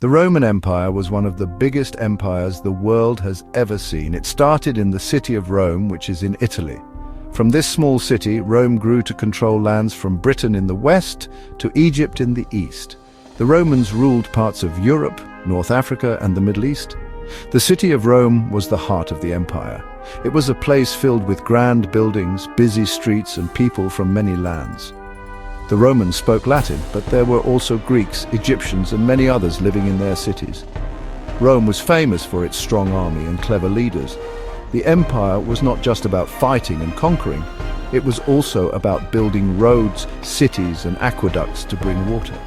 The Roman Empire was one of the biggest empires the world has ever seen. It started in the city of Rome, which is in Italy. From this small city, Rome grew to control lands from Britain in the west to Egypt in the east. The Romans ruled parts of Europe, North Africa, and the Middle East. The city of Rome was the heart of the empire. It was a place filled with grand buildings, busy streets, and people from many lands. The Romans spoke Latin, but there were also Greeks, Egyptians, and many others living in their cities. Rome was famous for its strong army and clever leaders. The empire was not just about fighting and conquering. It was also about building roads, cities, and aqueducts to bring water.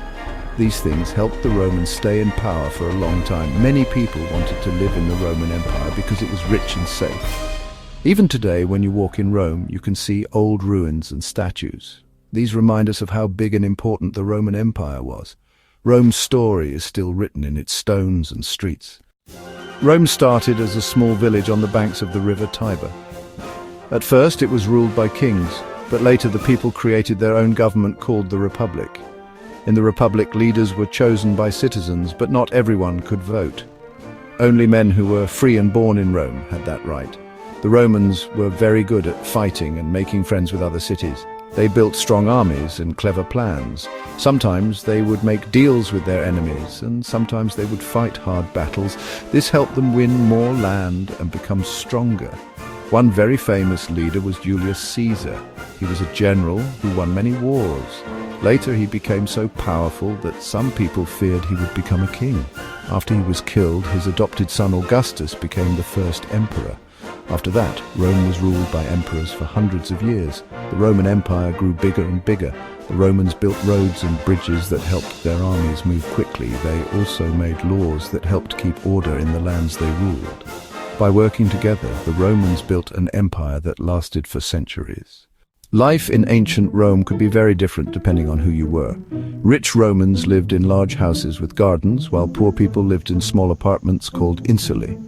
These things helped the Romans stay in power for a long time. Many people wanted to live in the Roman Empire because it was rich and safe. Even today, when you walk in Rome, you can see old ruins and statues. These remind us of how big and important the Roman Empire was. Rome's story is still written in its stones and streets. Rome started as a small village on the banks of the river Tiber. At first it was ruled by kings, but later the people created their own government called the Republic. In the Republic, leaders were chosen by citizens, but not everyone could vote. Only men who were free and born in Rome had that right. The Romans were very good at fighting and making friends with other cities. They built strong armies and clever plans. Sometimes they would make deals with their enemies, and sometimes they would fight hard battles. This helped them win more land and become stronger. One very famous leader was Julius Caesar. He was a general who won many wars. Later he became so powerful that some people feared he would become a king. After he was killed, his adopted son Augustus became the first emperor. After that, Rome was ruled by emperors for hundreds of years. The Roman Empire grew bigger and bigger. The Romans built roads and bridges that helped their armies move quickly. They also made laws that helped keep order in the lands they ruled. By working together, the Romans built an empire that lasted for centuries. Life in ancient Rome could be very different depending on who you were. Rich Romans lived in large houses with gardens, while poor people lived in small apartments called insulae.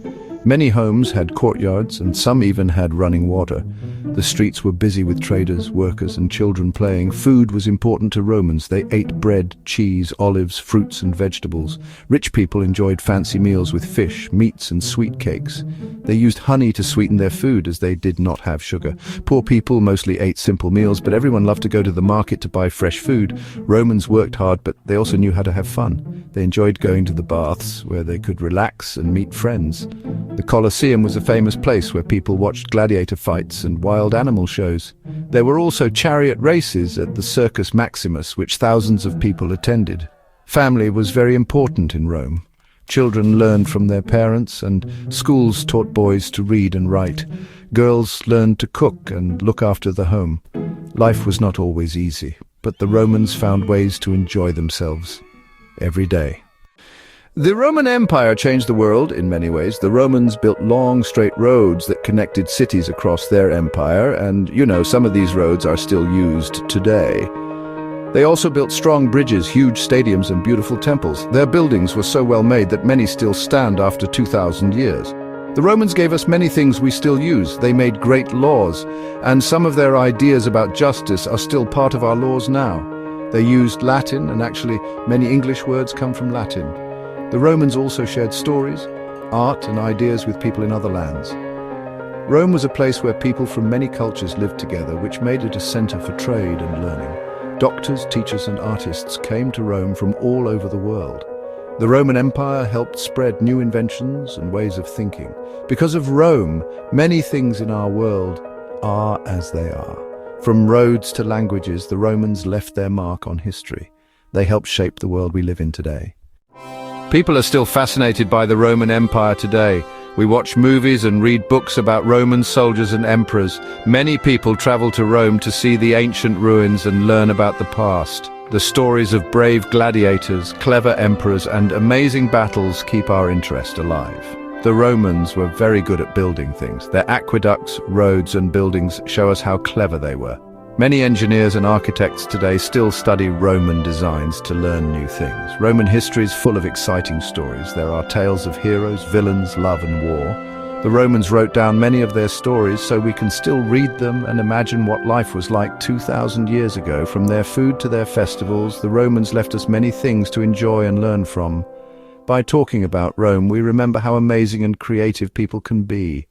Many homes had courtyards, and some even had running water. The streets were busy with traders, workers, and children playing. Food was important to Romans. They ate bread, cheese, olives, fruits, and vegetables. Rich people enjoyed fancy meals with fish, meats, and sweet cakes. They used honey to sweeten their food as they did not have sugar. Poor people mostly ate simple meals, but everyone loved to go to the market to buy fresh food. Romans worked hard, but they also knew how to have fun. They enjoyed going to the baths, where they could relax and meet friends. The Colosseum was a famous place where people watched gladiator fights and wild animal shows. There were also chariot races at the Circus Maximus, which thousands of people attended. Family was very important in Rome. Children learned from their parents, and schools taught boys to read and write. Girls learned to cook and look after the home. Life was not always easy, but the Romans found ways to enjoy themselves every day. The Roman Empire changed the world in many ways. The Romans built long, straight roads that connected cities across their empire, and, some of these roads are still used today. They also built strong bridges, huge stadiums, and beautiful temples. Their buildings were so well made that many still stand after 2,000 years. The Romans gave us many things we still use. They made great laws, and some of their ideas about justice are still part of our laws now. They used Latin, and actually many English words come from Latin. The Romans also shared stories, art, and ideas with people in other lands. Rome was a place where people from many cultures lived together, which made it a center for trade and learning. Doctors, teachers, and artists came to Rome from all over the world. The Roman Empire helped spread new inventions and ways of thinking. Because of Rome, many things in our world are as they are. From roads to languages, the Romans left their mark on history. They helped shape the world we live in today. People are still fascinated by the Roman Empire today. We watch movies and read books about Roman soldiers and emperors. Many people travel to Rome to see the ancient ruins and learn about the past. The stories of brave gladiators, clever emperors, and amazing battles keep our interest alive. The Romans were very good at building things. Their aqueducts, roads, and buildings show us how clever they were. Many engineers and architects today still study Roman designs to learn new things. Roman history is full of exciting stories. There are tales of heroes, villains, love, and war. The Romans wrote down many of their stories so we can still read them and imagine what life was like 2,000 years ago. From their food to their festivals, the Romans left us many things to enjoy and learn from. By talking about Rome, we remember how amazing and creative people can be.